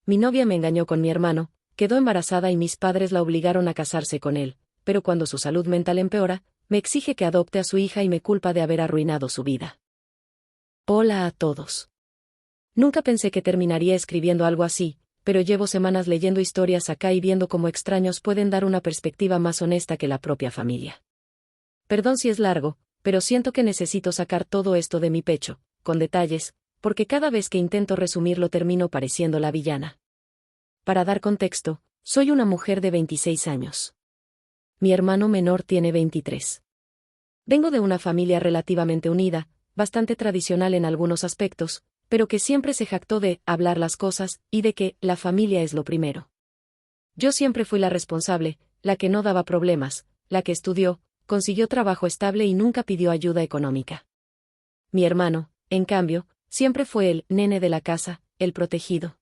Mi novia me engañó con mi hermano, quedó embarazada y mis padres la obligaron a casarse con él, pero cuando su salud mental empeora, me exige que adopte a su hija y me culpa de haber arruinado su vida. Hola a todos. Nunca pensé que terminaría escribiendo algo así, pero llevo semanas leyendo historias acá y viendo cómo extraños pueden dar una perspectiva más honesta que la propia familia. Perdón si es largo, pero siento que necesito sacar todo esto de mi pecho, con detalles, porque cada vez que intento resumirlo termino pareciendo la villana. Para dar contexto, soy una mujer de 26 años. Mi hermano menor tiene 23. Vengo de una familia relativamente unida, bastante tradicional en algunos aspectos, pero que siempre se jactó de hablar las cosas y de que la familia es lo primero. Yo siempre fui la responsable, la que no daba problemas, la que estudió, consiguió trabajo estable y nunca pidió ayuda económica. Mi hermano, en cambio, siempre fue el nene de la casa, el protegido.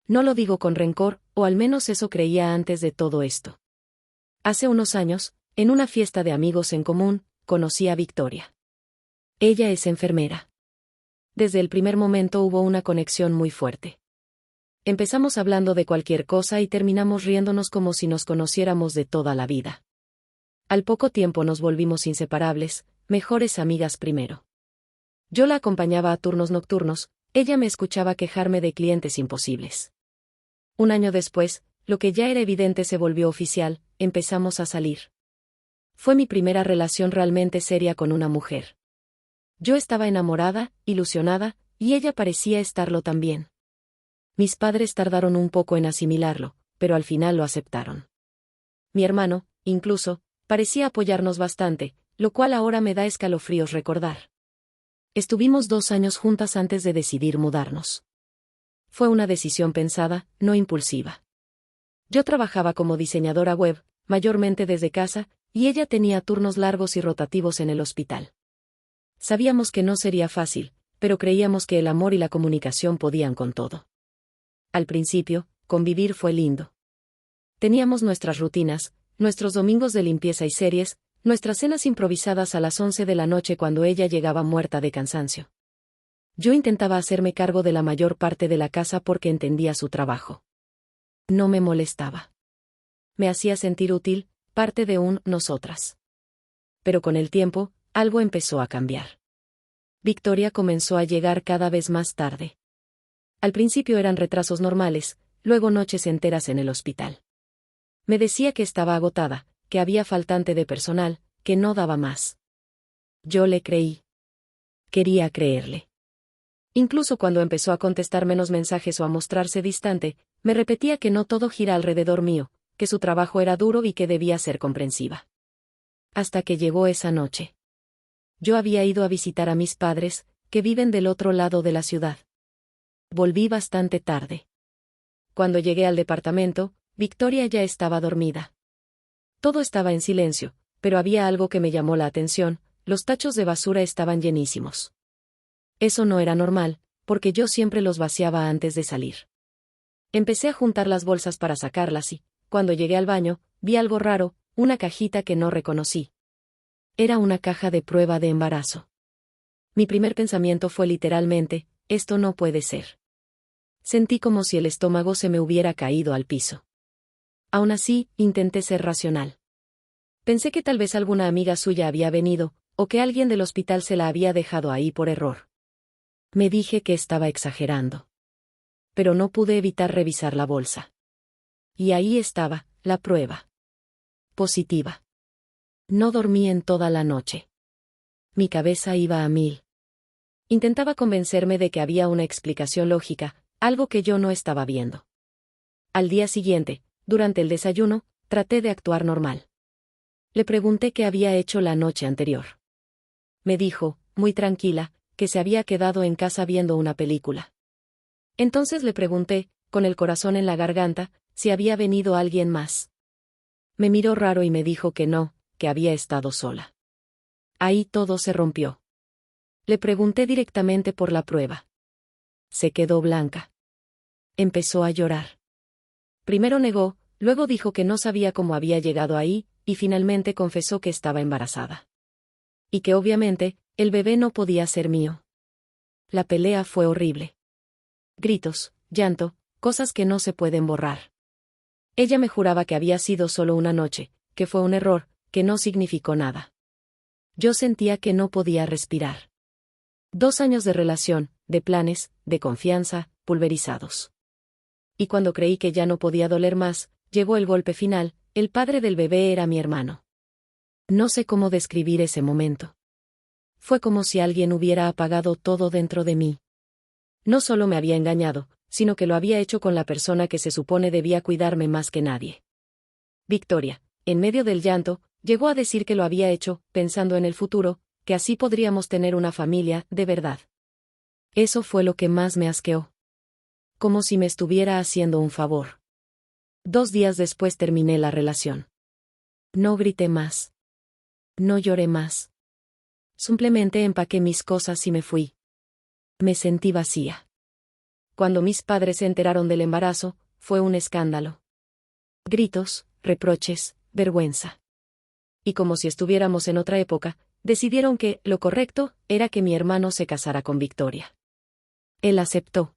No lo digo con rencor, o al menos eso creía antes de todo esto. Hace unos años, en una fiesta de amigos en común, conocí a Victoria. Ella es enfermera. Desde el primer momento hubo una conexión muy fuerte. Empezamos hablando de cualquier cosa y terminamos riéndonos como si nos conociéramos de toda la vida. Al poco tiempo nos volvimos inseparables, mejores amigas primero. Yo la acompañaba a turnos nocturnos, ella me escuchaba quejarme de clientes imposibles. Un año después, lo que ya era evidente se volvió oficial, empezamos a salir. Fue mi primera relación realmente seria con una mujer. Yo estaba enamorada, ilusionada, y ella parecía estarlo también. Mis padres tardaron un poco en asimilarlo, pero al final lo aceptaron. Mi hermano, incluso, parecía apoyarnos bastante, lo cual ahora me da escalofríos recordar. Estuvimos 2 años juntas antes de decidir mudarnos. Fue una decisión pensada, no impulsiva. Yo trabajaba como diseñadora web, mayormente desde casa, y ella tenía turnos largos y rotativos en el hospital. Sabíamos que no sería fácil, pero creíamos que el amor y la comunicación podían con todo. Al principio, convivir fue lindo. Teníamos nuestras rutinas, nuestros domingos de limpieza y series, nuestras cenas improvisadas a las 11 de la noche cuando ella llegaba muerta de cansancio. Yo intentaba hacerme cargo de la mayor parte de la casa porque entendía su trabajo. No me molestaba. Me hacía sentir útil, parte de un nosotras. Pero con el tiempo, algo empezó a cambiar. Victoria comenzó a llegar cada vez más tarde. Al principio eran retrasos normales, luego noches enteras en el hospital. Me decía que estaba agotada, que había faltante de personal, que no daba más. Yo le creí. Quería creerle. Incluso cuando empezó a contestar menos mensajes o a mostrarse distante, me repetía que no todo gira alrededor mío, que su trabajo era duro y que debía ser comprensiva. Hasta que llegó esa noche. Yo había ido a visitar a mis padres, que viven del otro lado de la ciudad. Volví bastante tarde. Cuando llegué al departamento, Victoria ya estaba dormida. Todo estaba en silencio, pero había algo que me llamó la atención: los tachos de basura estaban llenísimos. Eso no era normal, porque yo siempre los vaciaba antes de salir. Empecé a juntar las bolsas para sacarlas y, cuando llegué al baño, vi algo raro, una cajita que no reconocí. Era una caja de prueba de embarazo. Mi primer pensamiento fue literalmente: esto no puede ser. Sentí como si el estómago se me hubiera caído al piso. Aún así, intenté ser racional. Pensé que tal vez alguna amiga suya había venido, o que alguien del hospital se la había dejado ahí por error. Me dije que estaba exagerando. Pero no pude evitar revisar la bolsa. Y ahí estaba, la prueba. Positiva. No dormí en toda la noche. Mi cabeza iba a 1000. Intentaba convencerme de que había una explicación lógica, algo que yo no estaba viendo. Al día siguiente, durante el desayuno, traté de actuar normal. Le pregunté qué había hecho la noche anterior. Me dijo, muy tranquila, que se había quedado en casa viendo una película. Entonces le pregunté, con el corazón en la garganta, si había venido alguien más. Me miró raro y me dijo que no, que había estado sola. Ahí todo se rompió. Le pregunté directamente por la prueba. Se quedó blanca. Empezó a llorar. Primero negó, luego dijo que no sabía cómo había llegado ahí, y finalmente confesó que estaba embarazada. Y que obviamente, el bebé no podía ser mío. La pelea fue horrible. Gritos, llanto, cosas que no se pueden borrar. Ella me juraba que había sido solo una noche, que fue un error, que no significó nada. Yo sentía que no podía respirar. 2 años de relación, de planes, de confianza, pulverizados. Y cuando creí que ya no podía doler más, llegó el golpe final. El padre del bebé era mi hermano. No sé cómo describir ese momento. Fue como si alguien hubiera apagado todo dentro de mí. No solo me había engañado, sino que lo había hecho con la persona que se supone debía cuidarme más que nadie. Victoria, en medio del llanto, llegó a decir que lo había hecho, pensando en el futuro, que así podríamos tener una familia, de verdad. Eso fue lo que más me asqueó. Como si me estuviera haciendo un favor. 2 días después terminé la relación. No grité más. No lloré más. Simplemente empaqué mis cosas y me fui. Me sentí vacía. Cuando mis padres se enteraron del embarazo, fue un escándalo. Gritos, reproches, vergüenza. Y como si estuviéramos en otra época, decidieron que lo correcto era que mi hermano se casara con Victoria. Él aceptó.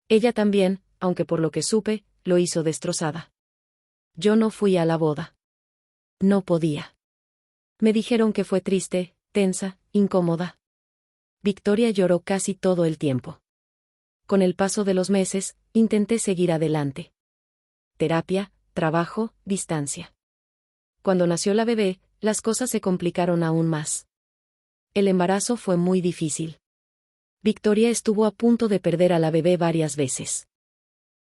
Ella también, aunque por lo que supe, lo hizo destrozada. Yo no fui a la boda. No podía. Me dijeron que fue triste, tensa, incómoda. Victoria lloró casi todo el tiempo. Con el paso de los meses, intenté seguir adelante. Terapia, trabajo, distancia. Cuando nació la bebé, las cosas se complicaron aún más. El embarazo fue muy difícil. Victoria estuvo a punto de perder a la bebé varias veces.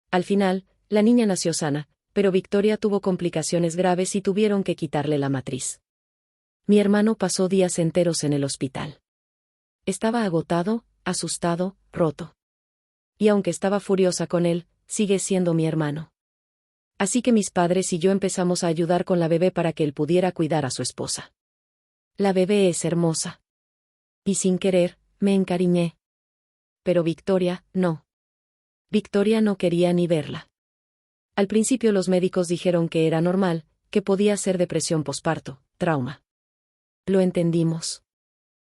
Al final, la niña nació sana, pero Victoria tuvo complicaciones graves y tuvieron que quitarle la matriz. Mi hermano pasó días enteros en el hospital. Estaba agotado, asustado, roto. Y aunque estaba furiosa con él, sigue siendo mi hermano. Así que mis padres y yo empezamos a ayudar con la bebé para que él pudiera cuidar a su esposa. La bebé es hermosa. Y sin querer, me encariñé. Pero Victoria, no. Victoria no quería ni verla. Al principio los médicos dijeron que era normal, que podía ser depresión posparto, trauma. Lo entendimos.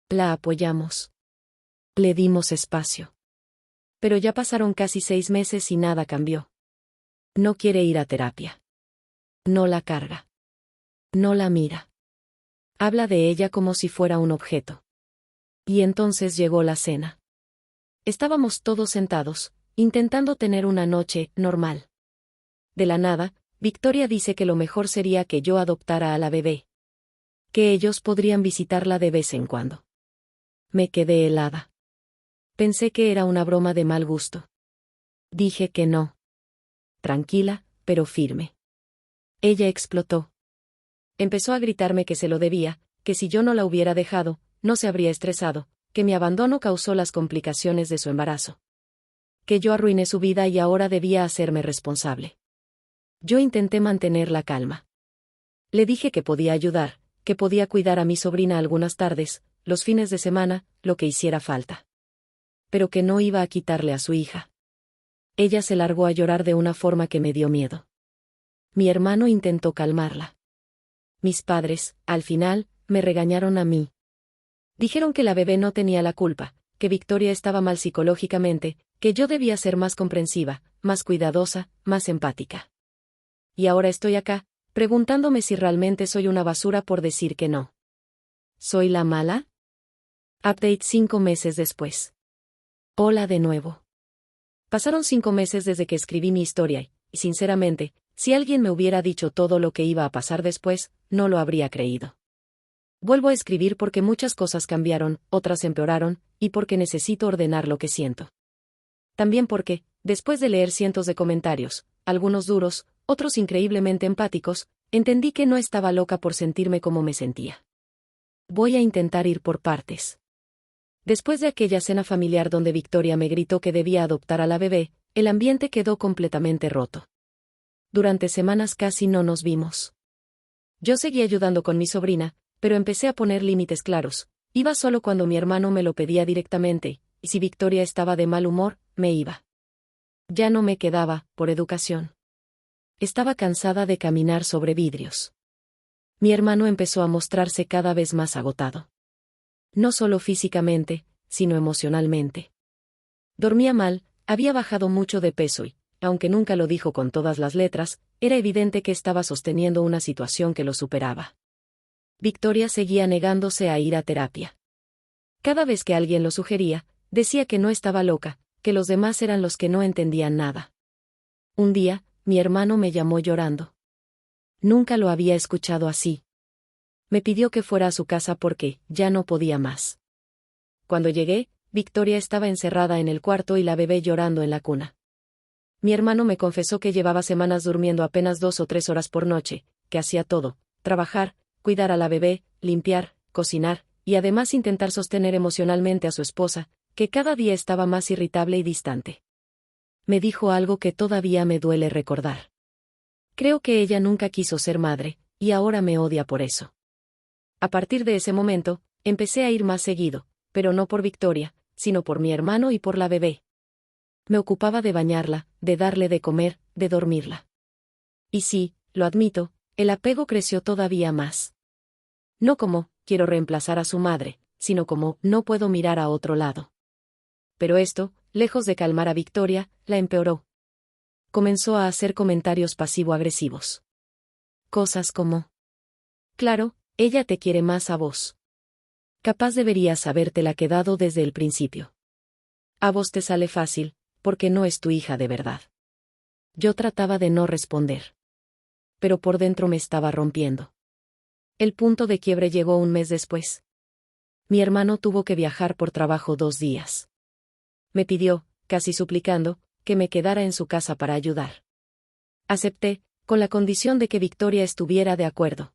La apoyamos. Le dimos espacio. Pero ya pasaron casi 6 meses y nada cambió. No quiere ir a terapia. No la carga. No la mira. Habla de ella como si fuera un objeto. Y entonces llegó la cena. Estábamos todos sentados, intentando tener una noche normal. De la nada, Victoria dice que lo mejor sería que yo adoptara a la bebé. Que ellos podrían visitarla de vez en cuando. Me quedé helada. Pensé que era una broma de mal gusto. Dije que no. Tranquila, pero firme. Ella explotó. Empezó a gritarme que se lo debía, que si yo no la hubiera dejado, no se habría estresado, que mi abandono causó las complicaciones de su embarazo. Que yo arruiné su vida y ahora debía hacerme responsable. Yo intenté mantener la calma. Le dije que podía ayudar, que podía cuidar a mi sobrina algunas tardes, los fines de semana, lo que hiciera falta. Pero que no iba a quitarle a su hija. Ella se largó a llorar de una forma que me dio miedo. Mi hermano intentó calmarla. Mis padres, al final, me regañaron a mí. Dijeron que la bebé no tenía la culpa, que Victoria estaba mal psicológicamente, que yo debía ser más comprensiva, más cuidadosa, más empática. Y ahora estoy acá, preguntándome si realmente soy una basura por decir que no. ¿Soy la mala? Update 5 meses después. Hola de nuevo. Pasaron 5 meses desde que escribí mi historia y, sinceramente, si alguien me hubiera dicho todo lo que iba a pasar después, no lo habría creído. Vuelvo a escribir porque muchas cosas cambiaron, otras empeoraron, y porque necesito ordenar lo que siento. También porque, después de leer cientos de comentarios, algunos duros, otros increíblemente empáticos, entendí que no estaba loca por sentirme como me sentía. Voy a intentar ir por partes. Después de aquella cena familiar donde Victoria me gritó que debía adoptar a la bebé, el ambiente quedó completamente roto. Durante semanas casi no nos vimos. Yo seguí ayudando con mi sobrina, pero empecé a poner límites claros. Iba solo cuando mi hermano me lo pedía directamente, y si Victoria estaba de mal humor, me iba. Ya no me quedaba, por educación. Estaba cansada de caminar sobre vidrios. Mi hermano empezó a mostrarse cada vez más agotado. No solo físicamente, sino emocionalmente. Dormía mal, había bajado mucho de peso y, aunque nunca lo dijo con todas las letras, era evidente que estaba sosteniendo una situación que lo superaba. Victoria seguía negándose a ir a terapia. Cada vez que alguien lo sugería, decía que no estaba loca, que los demás eran los que no entendían nada. Un día, mi hermano me llamó llorando. Nunca lo había escuchado así. Me pidió que fuera a su casa porque ya no podía más. Cuando llegué, Victoria estaba encerrada en el cuarto y la bebé llorando en la cuna. Mi hermano me confesó que llevaba semanas durmiendo apenas 2 o 3 horas por noche, que hacía todo: trabajar, cuidar a la bebé, limpiar, cocinar, y además intentar sostener emocionalmente a su esposa, que cada día estaba más irritable y distante. Me dijo algo que todavía me duele recordar. Creo que ella nunca quiso ser madre, y ahora me odia por eso. A partir de ese momento, empecé a ir más seguido, pero no por Victoria, sino por mi hermano y por la bebé. Me ocupaba de bañarla, de darle de comer, de dormirla. Y sí, lo admito, el apego creció todavía más. No como, quiero reemplazar a su madre, sino como, no puedo mirar a otro lado. Pero esto, lejos de calmar a Victoria, la empeoró. Comenzó a hacer comentarios pasivo-agresivos. Cosas como: claro, ella te quiere más a vos. Capaz deberías habértela quedado desde el principio. A vos te sale fácil, porque no es tu hija de verdad. Yo trataba de no responder. Pero por dentro me estaba rompiendo. El punto de quiebre llegó un mes después. Mi hermano tuvo que viajar por trabajo 2 días. Me pidió, casi suplicando, que me quedara en su casa para ayudar. Acepté, con la condición de que Victoria estuviera de acuerdo.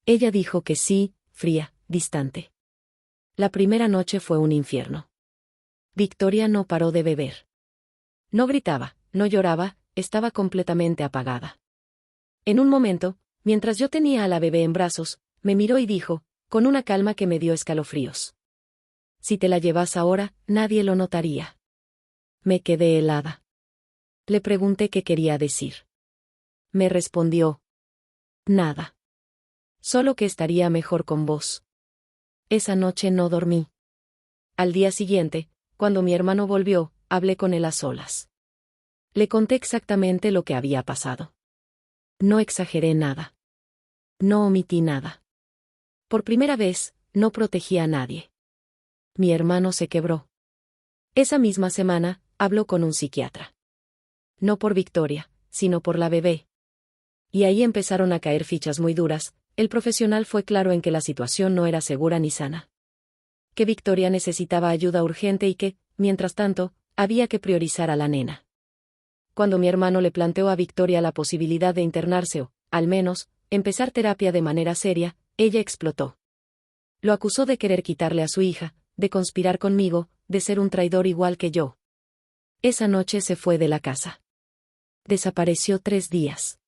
Ella dijo que sí, fría, distante. La primera noche fue un infierno. Victoria no paró de beber. No gritaba, no lloraba, estaba completamente apagada. En un momento, mientras yo tenía a la bebé en brazos, me miró y dijo, con una calma que me dio escalofríos: si te la llevas ahora, nadie lo notaría. Me quedé helada. Le pregunté qué quería decir. Me respondió: nada. Solo que estaría mejor con vos. Esa noche no dormí. Al día siguiente, cuando mi hermano volvió, hablé con él a solas. Le conté exactamente lo que había pasado. No exageré nada. No omití nada. Por primera vez, no protegí a nadie. Mi hermano se quebró. Esa misma semana, habló con un psiquiatra. No por Victoria, sino por la bebé. Y ahí empezaron a caer fichas muy duras. El profesional fue claro en que la situación no era segura ni sana. Que Victoria necesitaba ayuda urgente y que, mientras tanto, había que priorizar a la nena. Cuando mi hermano le planteó a Victoria la posibilidad de internarse o, al menos, empezar terapia de manera seria, ella explotó. Lo acusó de querer quitarle a su hija, de conspirar conmigo, de ser un traidor igual que yo. Esa noche se fue de la casa. Desapareció 3 días.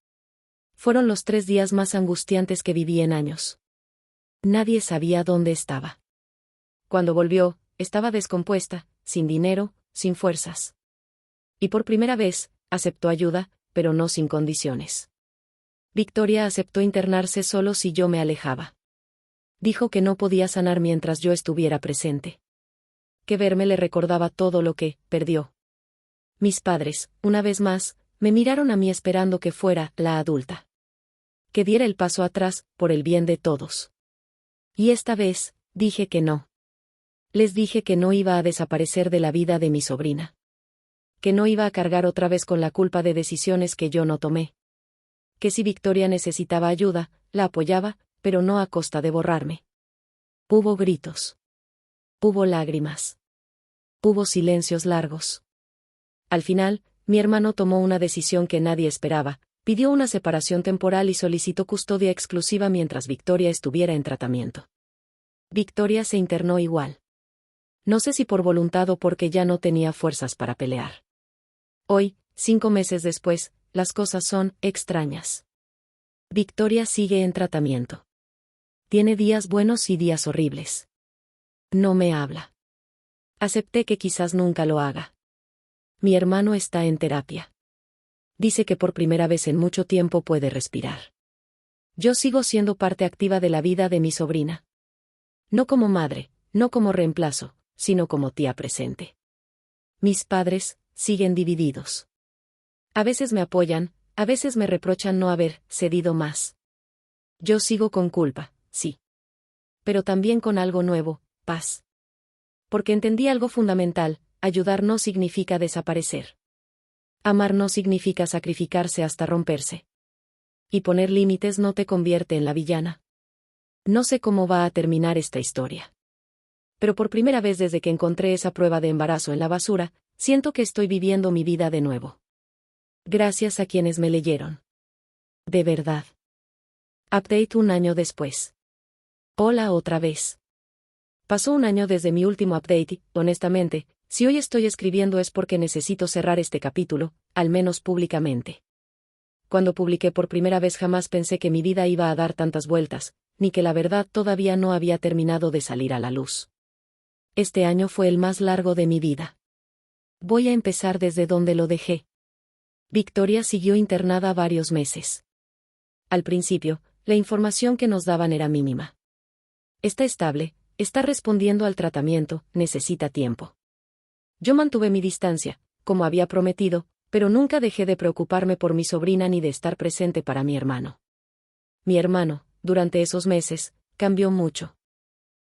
Fueron los 3 días más angustiantes que viví en años. Nadie sabía dónde estaba. Cuando volvió, estaba descompuesta, sin dinero, sin fuerzas. Y por primera vez, aceptó ayuda, pero no sin condiciones. Victoria aceptó internarse solo si yo me alejaba. Dijo que no podía sanar mientras yo estuviera presente. Que verme le recordaba todo lo que perdió. Mis padres, una vez más, me miraron a mí esperando que fuera la adulta. Que diera el paso atrás, por el bien de todos. Y esta vez, dije que no. Les dije que no iba a desaparecer de la vida de mi sobrina. Que no iba a cargar otra vez con la culpa de decisiones que yo no tomé. Que si Victoria necesitaba ayuda, la apoyaba, pero no a costa de borrarme. Hubo gritos. Hubo lágrimas. Hubo silencios largos. Al final, mi hermano tomó una decisión que nadie esperaba: pidió una separación temporal y solicitó custodia exclusiva mientras Victoria estuviera en tratamiento. Victoria se internó igual. No sé si por voluntad o porque ya no tenía fuerzas para pelear. Hoy, 5 meses después, las cosas son extrañas. Victoria sigue en tratamiento. Tiene días buenos y días horribles. No me habla. Acepté que quizás nunca lo haga. Mi hermano está en terapia. Dice que por primera vez en mucho tiempo puede respirar. Yo sigo siendo parte activa de la vida de mi sobrina. No como madre, no como reemplazo, sino como tía presente. Mis padres siguen divididos. A veces me apoyan, a veces me reprochan no haber cedido más. Yo sigo con culpa, sí. Pero también con algo nuevo, paz. Porque entendí algo fundamental: ayudar no significa desaparecer. Amar no significa sacrificarse hasta romperse. Y poner límites no te convierte en la villana. No sé cómo va a terminar esta historia. Pero por primera vez desde que encontré esa prueba de embarazo en la basura, siento que estoy viviendo mi vida de nuevo. Gracias a quienes me leyeron. De verdad. Update 1 año después. Hola otra vez. Pasó 1 año desde mi último update y, honestamente, si hoy estoy escribiendo es porque necesito cerrar este capítulo, al menos públicamente. Cuando publiqué por primera vez jamás pensé que mi vida iba a dar tantas vueltas, ni que la verdad todavía no había terminado de salir a la luz. Este año fue el más largo de mi vida. Voy a empezar desde donde lo dejé. Victoria siguió internada varios meses. Al principio, la información que nos daban era mínima. Está estable, está respondiendo al tratamiento, necesita tiempo. Yo mantuve mi distancia, como había prometido, pero nunca dejé de preocuparme por mi sobrina ni de estar presente para mi hermano. Mi hermano, durante esos meses, cambió mucho.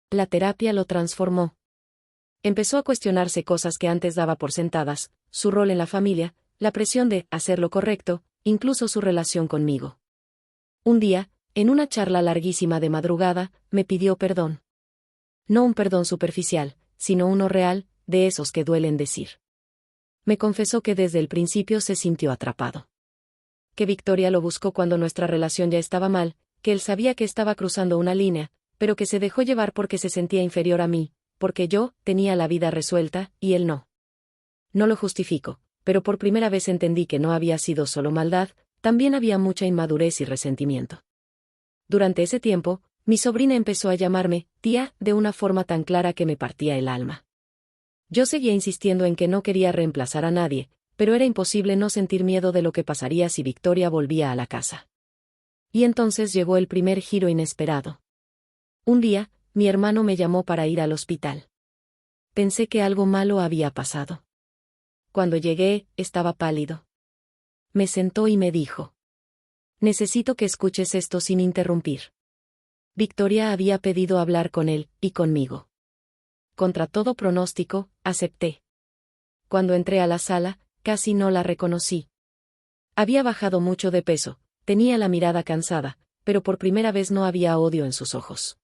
La terapia lo transformó. Empezó a cuestionarse cosas que antes daba por sentadas: su rol en la familia, la presión de hacer lo correcto, incluso su relación conmigo. Un día, en una charla larguísima de madrugada, me pidió perdón. No un perdón superficial, sino uno real, de esos que duelen decir. Me confesó que desde el principio se sintió atrapado. Que Victoria lo buscó cuando nuestra relación ya estaba mal, que él sabía que estaba cruzando una línea, pero que se dejó llevar porque se sentía inferior a mí, porque yo tenía la vida resuelta, y él no. No lo justifico, pero por primera vez entendí que no había sido solo maldad, también había mucha inmadurez y resentimiento. Durante ese tiempo, mi sobrina empezó a llamarme tía de una forma tan clara que me partía el alma. Yo seguía insistiendo en que no quería reemplazar a nadie, pero era imposible no sentir miedo de lo que pasaría si Victoria volvía a la casa. Y entonces llegó el primer giro inesperado. Un día, mi hermano me llamó para ir al hospital. Pensé que algo malo había pasado. Cuando llegué, estaba pálido. Me sentó y me dijo: necesito que escuches esto sin interrumpir. Victoria había pedido hablar con él, y conmigo. Contra todo pronóstico, acepté. Cuando entré a la sala, casi no la reconocí. Había bajado mucho de peso, tenía la mirada cansada, pero por primera vez no había odio en sus ojos.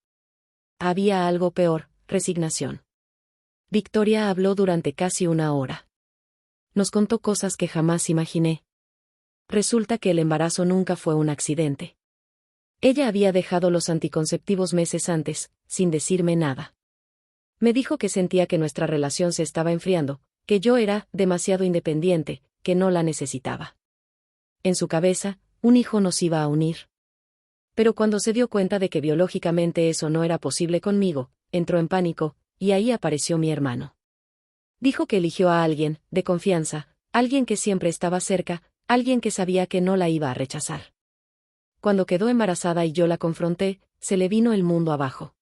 Había algo peor: resignación. Victoria habló durante casi 1 hora. Nos contó cosas que jamás imaginé. Resulta que el embarazo nunca fue un accidente. Ella había dejado los anticonceptivos meses antes, sin decirme nada. Me dijo que sentía que nuestra relación se estaba enfriando, que yo era demasiado independiente, que no la necesitaba. En su cabeza, un hijo nos iba a unir. Pero cuando se dio cuenta de que biológicamente eso no era posible conmigo, entró en pánico, y ahí apareció mi hermano. Dijo que eligió a alguien, de confianza, alguien que siempre estaba cerca, alguien que sabía que no la iba a rechazar. Cuando quedó embarazada y yo la confronté, se le vino el mundo abajo.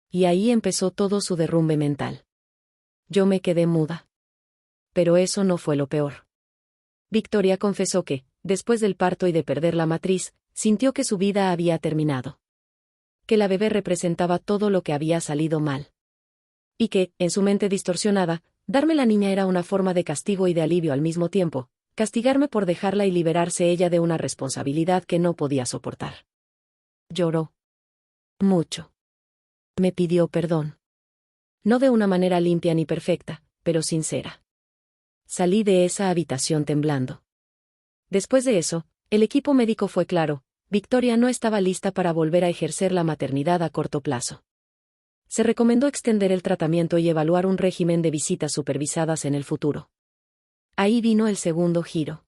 Y ahí empezó todo su derrumbe mental. Yo me quedé muda. Pero eso no fue lo peor. Victoria confesó que, después del parto y de perder la matriz, sintió que su vida había terminado. Que la bebé representaba todo lo que había salido mal. Y que, en su mente distorsionada, darme la niña era una forma de castigo y de alivio al mismo tiempo, castigarme por dejarla y liberarse ella de una responsabilidad que no podía soportar. Lloró. Mucho. Me pidió perdón. No de una manera limpia ni perfecta, pero sincera. Salí de esa habitación temblando. Después de eso, el equipo médico fue claro: Victoria no estaba lista para volver a ejercer la maternidad a corto plazo. Se recomendó extender el tratamiento y evaluar un régimen de visitas supervisadas en el futuro. Ahí vino el segundo giro.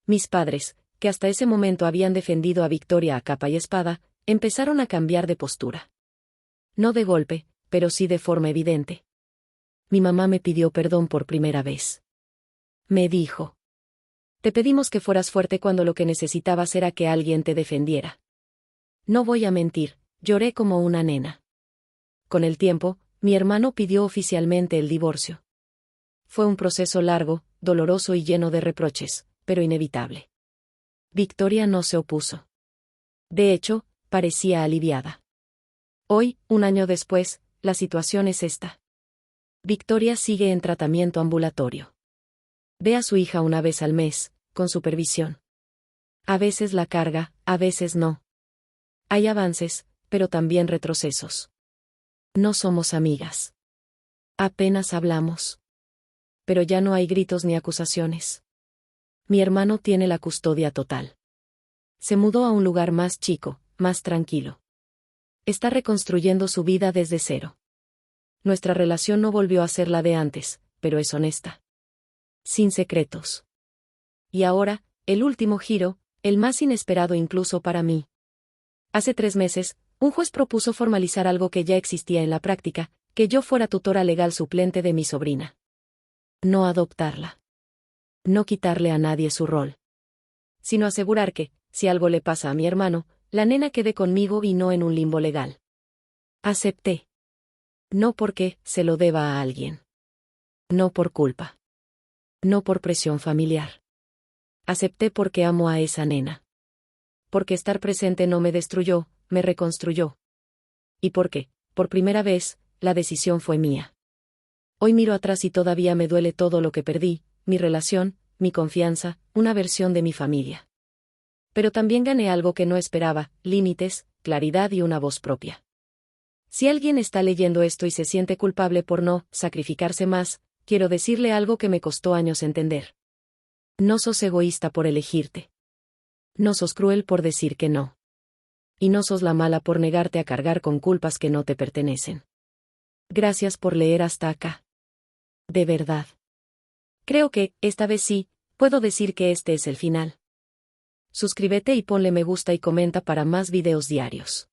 Mis padres, que hasta ese momento habían defendido a Victoria a capa y espada, empezaron a cambiar de postura. No de golpe, pero sí de forma evidente. Mi mamá me pidió perdón por primera vez. Me dijo: te pedimos que fueras fuerte cuando lo que necesitabas era que alguien te defendiera. No voy a mentir, lloré como una nena. Con el tiempo, mi hermano pidió oficialmente el divorcio. Fue un proceso largo, doloroso y lleno de reproches, pero inevitable. Victoria no se opuso. De hecho, parecía aliviada. Hoy, un año después, la situación es esta. Victoria sigue en tratamiento ambulatorio. Ve a su hija una vez al mes, con supervisión. A veces la carga, a veces no. Hay avances, pero también retrocesos. No somos amigas. Apenas hablamos. Pero ya no hay gritos ni acusaciones. Mi hermano tiene la custodia total. Se mudó a un lugar más chico, más tranquilo. Está reconstruyendo su vida desde cero. Nuestra relación no volvió a ser la de antes, pero es honesta. Sin secretos. Y ahora, el último giro, el más inesperado incluso para mí. Hace 3 meses, un juez propuso formalizar algo que ya existía en la práctica, que yo fuera tutora legal suplente de mi sobrina. No adoptarla. No quitarle a nadie su rol. Sino asegurar que, si algo le pasa a mi hermano, la nena quede conmigo y no en un limbo legal. Acepté. No porque se lo deba a alguien. No por culpa. No por presión familiar. Acepté porque amo a esa nena. Porque estar presente no me destruyó, me reconstruyó. Y porque, por primera vez, la decisión fue mía. Hoy miro atrás y todavía me duele todo lo que perdí, mi relación, mi confianza, una versión de mi familia. Pero también gané algo que no esperaba, límites, claridad y una voz propia. Si alguien está leyendo esto y se siente culpable por no sacrificarse más, quiero decirle algo que me costó años entender. No sos egoísta por elegirte. No sos cruel por decir que no. Y no sos la mala por negarte a cargar con culpas que no te pertenecen. Gracias por leer hasta acá. De verdad. Creo que, esta vez sí, puedo decir que este es el final. Suscríbete y ponle me gusta y comenta para más videos diarios.